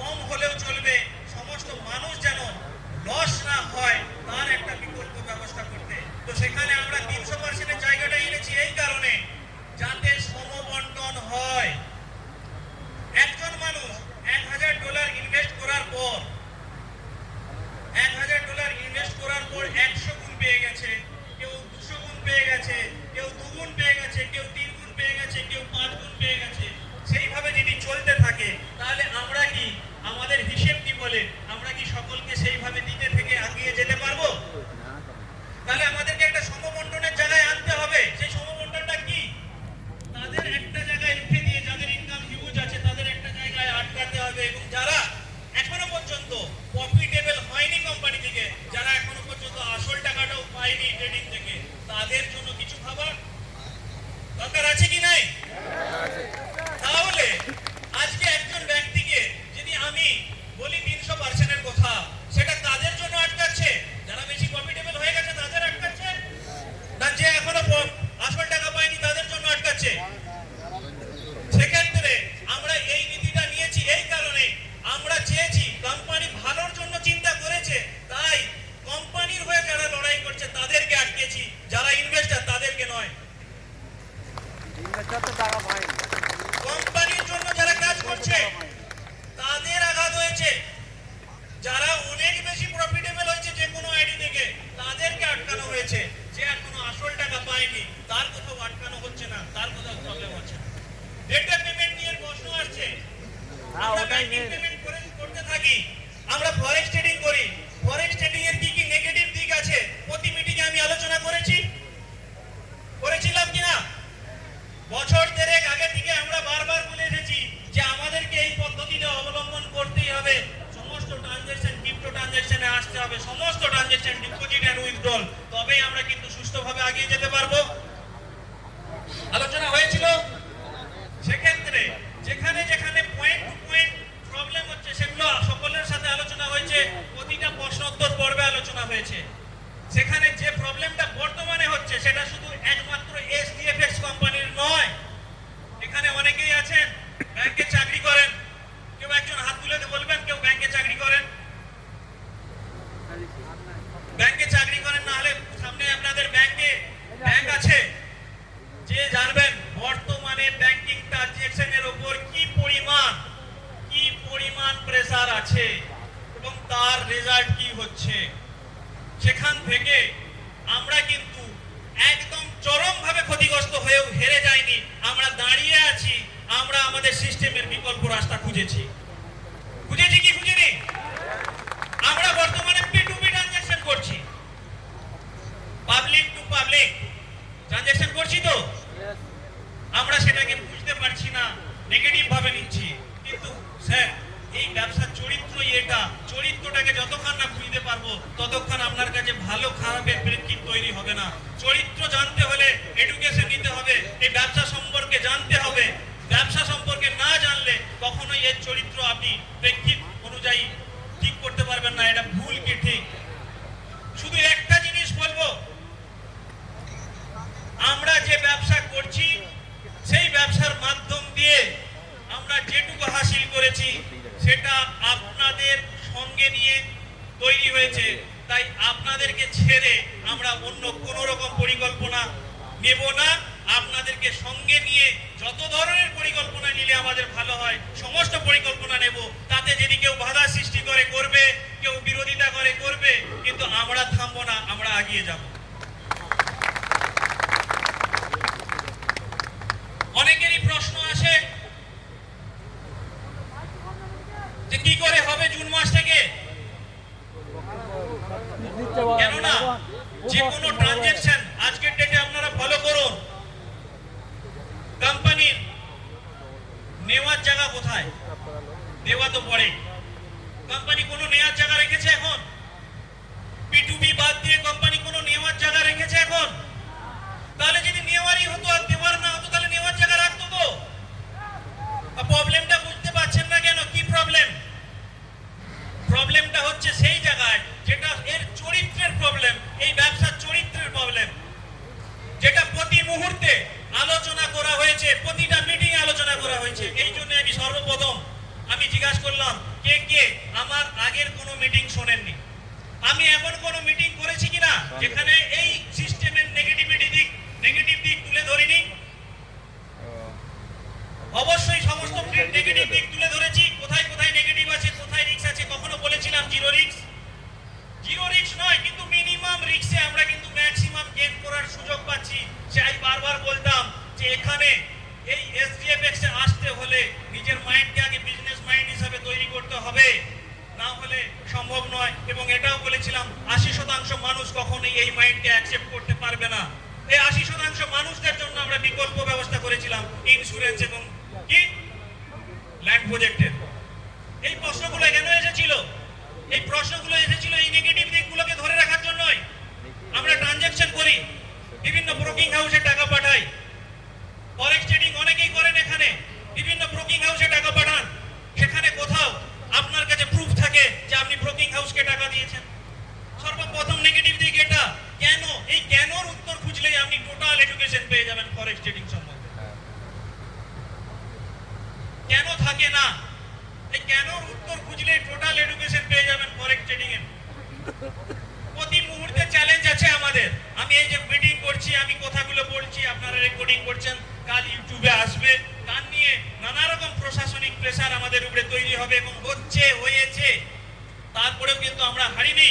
কম হলেও চলবে, সমস্ত মানুষ যেন লস না হয় তার একটা বিকল্প ব্যবস্থা করতে। তো সেখানে আমরা 300% জায়গাটা এনেছি এই কারণে যাতে সমবন্টন হয়। একজন মানুষ $1000 ইনভেস্ট করার পর $1000 100 গুণ পেয়ে গেছে, কেউ 200 গুণ পেয়ে গেছে, কেউ 2 গুণ পেয়ে গেছে, কেউ 3 গুণ পেয়ে গেছে, কেউ 5 গুণ পেয়ে গেছে। সেইভাবে যদি চলতে থাকে তাহলে আমরা কি, আমাদের হিসেব কি বলে, আমরা কি সকলকে সেইভাবে দিতে থেকে এগিয়ে যেতে পারবো? তাহলে আমাদেরকে একটা সমবন্টনের জায়গায় আনতে হবে। সেই সমবন্টনটা কি? তাদের একটা জায়গায় রেখে দিয়ে যাদের ইনকাম হিউজ আছে তাদের একটা জায়গায় আটকাতে হবে, এবং যারা এখনো পর্যন্ত প্রফিটেবল হয়নি কোম্পানি থেকে, যারা এখনো পর্যন্ত আসল টাকাটাও পায়নি ট্রেডিং থেকে, তাদের জন্য কিছু ভাবা দরকার আছে কি নাই? তাহলে আজকে একজন ব্যক্তিকে যদি আমি বলি 300% এর কথা, সেটা তাদের জন্য আটকাচ্ছে যারা বেশি প্রফিটেবল হয়ে গেছে তাদের আটকাচ্ছে, না যে এখনো আসল টাকা পায়নি তাদের জন্য আটকাচ্ছে? সেক্ষেত্রে আমরা এই নীতিটা নিয়েছি এই কারণে, আমরা চেয়েছি কোম্পানি ভালোর জন্য চিন্তা করেছে, তাই কোম্পানির হয়ে যারা লড়াই করছে তাদেরকে আটকেছি, যারা ইনভেস্টার তাদেরকে নয়। কোম্পানির জন্য যারা কাজ করছে তাদের আঘাত হয়েছে, যারা অনেক বেশি প্রফিটেবল হয়েছে যে কোনো আইডি থেকে তাদেরকে আটকানো হয়েছে। যে এখনো আসল টাকা পায়নি তার কোথাও আটকানো হচ্ছে না, তার কোথাও প্রবলেম হচ্ছে না। ডেটা পেমেন্ট নিয়ে প্রশ্ন আসছে, আমরা ব্যাংকিং পেমেন্ট করতে থাকি, আমরা ফরেক্স ট্রেডিং করি, ফরেক্স ট্রেডিং এর কি কি নেগেটিভ দিক আছে প্রতি মিটিংয়ে আমি আলোচনা করেছিলাম কিনা? বছর দেড়েক আগে থেকে আমরা বারবার বলে এসেছি যে আমাদেরকে এই পদ্ধতিটা অবলম্বন করতেই হবে, সমস্ত ট্রানজাকশন ক্রিপ্টো ট্রানজাকশনে আসতে হবে, সমস্ত ট্রানজাকশন ডিপোজিট এন্ড উইথড্রল, তবেই আমরা কিন্তু সুষ্ঠুভাবে এগিয়ে যেতে পারবো। আলোচনা হয়েছিল। সেক্ষেত্রে যেখানে যেখানে পয়েন্ট টু পয়েন্ট প্রবলেম হচ্ছে সেগুলো সকলের সাথে আলোচনা হয়েছে, প্রতিটা প্রশ্নোত্তর পর্বে আলোচনা হয়েছে। সেখানে যে প্রবলেমটা বর্তমানে হচ্ছে সেটা শুধু একমাত্র এসডিএফএক্স কোম্পানির নয়, এখানে অনেকেই আছেন ব্যাংকে চাকরি করেন, কেউ একজন হাত তুলে বলবেন কেউ ব্যাংকে চাকরি করেন, ব্যাংকে চাকরি করেন, না হলে সামনে আপনাদের ব্যাংক আছে, যে জানবেন বর্তমানে ব্যাংকিং ট্রানজাকশনের উপর কি পরিমাণ প্রেসার আছে এবং তার রেজাল্ট কি হচ্ছে। সেখান থেকে আমরা কিন্তু একদম চরমভাবে ক্ষতিগ্রস্ত হয়েও হেরে যাইনি, আমরা দাঁড়িয়ে আছি, আমরা আমাদের সিস্টেমের বিকল্প রাস্তা খুঁজেছি কি খুঁজিনি? আমরা বর্তমানে P2P ট্রানজাকশন করছি, পাবলিক টু পাবলিক ট্রানজাকশন করছি। তো আমরা সেটাকে বুঝতে পারছি না, নেগেটিভ ভাবে নিচ্ছি, কিন্তু স্যার এই ব্যবসার চরিত্রই এটা, চরিত্রটাকে যতক্ষণ না বুঝতে পারবো ততক্ষণ আপনার কাছে ভালো খারাপের প্রেক্ষিত তৈরি হবে না। চরিত্র জানতে হলে এডুকেশন নিতে হবে, এই ব্যবসা সম্পর্কে জানতে হবে। ব্যবসা সম্পর্কে না জানলে কখনোই এর চরিত্র আপনি প্রেক্ষিত অনুযায়ী ঠিক করতে পারবেন না, এটা ভুল কি ঠিক। শুধু একটা জিনিস বলবো, আমরা যে ব্যবসা করছি সেই ব্যবসার মাধ্যম দিয়ে আমরা যেটুকু হাসিল করেছি সেটা আপনাদের সঙ্গে নিয়ে তৈরি হয়েছে, তাই আপনাদেরকে ছেড়ে আমরা অন্য কোনো রকম পরিকল্পনা নেব না। আপনাদেরকে সঙ্গে নিয়ে যত ধরনের পরিকল্পনা নিলে আমাদের ভালো হয় সমস্ত পরিকল্পনা নেব, তাতে যদি কেউ বাধা সৃষ্টি করে করবে, কেউ বিরোধিতা করে করবে, কিন্তু আমরা থামবো না, আমরা এগিয়ে যাব। অনেকেরই প্রশ্ন আসে যে কি করে হবে জুন মাস থেকে, কেননা যে কোনো ট্রানজাকশন আজকের ডেটে আপনারা ফলো করুন, কোম্পানির নেওয়ার জায়গা কোথায়? দেওয়া তো পড়ে, কোম্পানি কোনো নেওয়ার জায়গা রেখেছে এখন? P2P বাদ দিয়ে কোম্পানি কোনো নেওয়ার জায়গা রেখেছে এখন? তাহলে যদি নেওয়ারই হতো আর দেওয়ার না হতো তাহলে নেওয়ার জায়গা রাখতো তো। প্রবলেমটা বুঝতে পারছেন না কেন? কি প্রবলেম? প্রবলেমটা হচ্ছে সেই জায়গায় যেটা এর চরিত্রের প্রবলেম, এই ব্যবসার চরিত্রের প্রবলেম, যেটা প্রতি মুহূর্তে আলোচনা করা হয়েছে, প্রতিটা মিটিং আলোচনা করা হয়েছে। এই জন্য আমি সর্বপ্রথম জিজ্ঞাসা করলাম কে কে আমার আগের কোনো মিটিং শোনেননি? আমি এমন কোনো মিটিং করেছি কিনা যেখানে এই সিস্টেমের নেগেটিভ দিক তুলে ধরিনি? অবশ্যই সমস্ত নেগেটিভ দিক তুলে ধরেছি। কোথায় কোথায় নেগেটিভ আছে, কোথায় রিস্ক আছে, কখনো বলেছিলাম জিরো রিস্ক নয়, কিন্তু মিনিমাম রিস্কে আমরা কিন্তু ম্যাক্সিমাম গেইন করার সুযোগ পাচ্ছি। চাই বারবার বলতাম যে এখানে এই এসডিএফএক্স এ আসতে হলে নিজের মাইন্ডকে আগে বিজনেস মাইন্ড হিসেবে তৈরি করতে হবে, না হলে সম্ভব নয়। এবং এটাও বলেছিলাম 80% মানুষ কখনোই এই মাইন্ডকে অ্যাকসেপ্ট করতে পারবে না। এই 80% মানুষদের জন্য আমরা বিকল্প ব্যবস্থা করেছিলাম, ইন্স্যুরেন্স এবং কি ল্যান্ড প্রজেক্টের। এই প্রশ্নগুলো কেন এসেছিল? এই প্রশ্নগুলো এসেছিল এই নেগেটিভ দিকগুলোকে ধরে রাখার জন্যই। আমরা ট্রানজাকশন করি, বিভিন্ন ব্রোকিং হাউসে টাকা পাঠাই, ফরেক্স ট্রেডিং অনেকেই করেন, এখানে বিভিন্ন ব্রোকিং হাউসে টাকা পাঠান, সেখানে কোথাও আপনার কাছে প্রুফ থাকে যে আপনি ব্রোকিং হাউসকে টাকা দিয়েছেন। সর্বপ্রথম নেগেটিভ দিক এটা। কেন? এই কেনর উত্তর খুঁজলেই আপনি টোটাল এডুকেশন পেয়ে যাবেন ফরেক্স ট্রেডিং সম্বন্ধে। কেন থাকে না? এই কেনর উত্তর খুঁজলেই টোটাল এডুকেশন পেয়ে যাবেন ফরেক্স ট্রেডিং এর। প্রতি মুহূর্তে চ্যালেঞ্জ আছে আমাদের। আমি এই যে মিটিং করছি, আমি কথাগুলো বলছি, আপনারা রেকর্ডিং করছেন, কাল ইউটিউবে আসবে, গান নিয়ে নানা রকম প্রশাসনিক প্রেসার আমাদের উপরে তৈরি হবে এবং হয়েছে। তারপরেও কিন্তু আমরা হারিনি,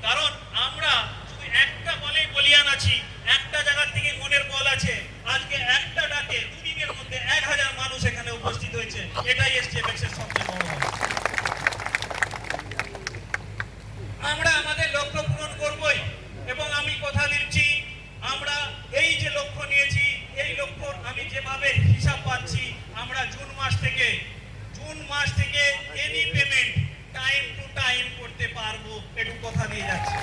কারণ আমরা শুধু একটা বলেই বলিয়ান আছি, একটা জায়গা থেকে মনের বল আছে। আজকে একটা ডাকে দুদিনের মধ্যে 1000 মানুষ এখানে উপস্থিত হয়েছে। এটাই এসটিএফএক্স এর সবচেয়ে বড় কথা। আমরা আমাদের লক্ষ্য পূরণ করবই এবং আমি কথা দিচ্ছি, আমরা এই যে লক্ষ্য নিয়েছি, এই লক্ষ্য আমি যেভাবে হিসাব পাচ্ছি, আমরা জুন মাস থেকে any payment time to time করতে পারবো, একটু কথা দিয়ে যাচ্ছি।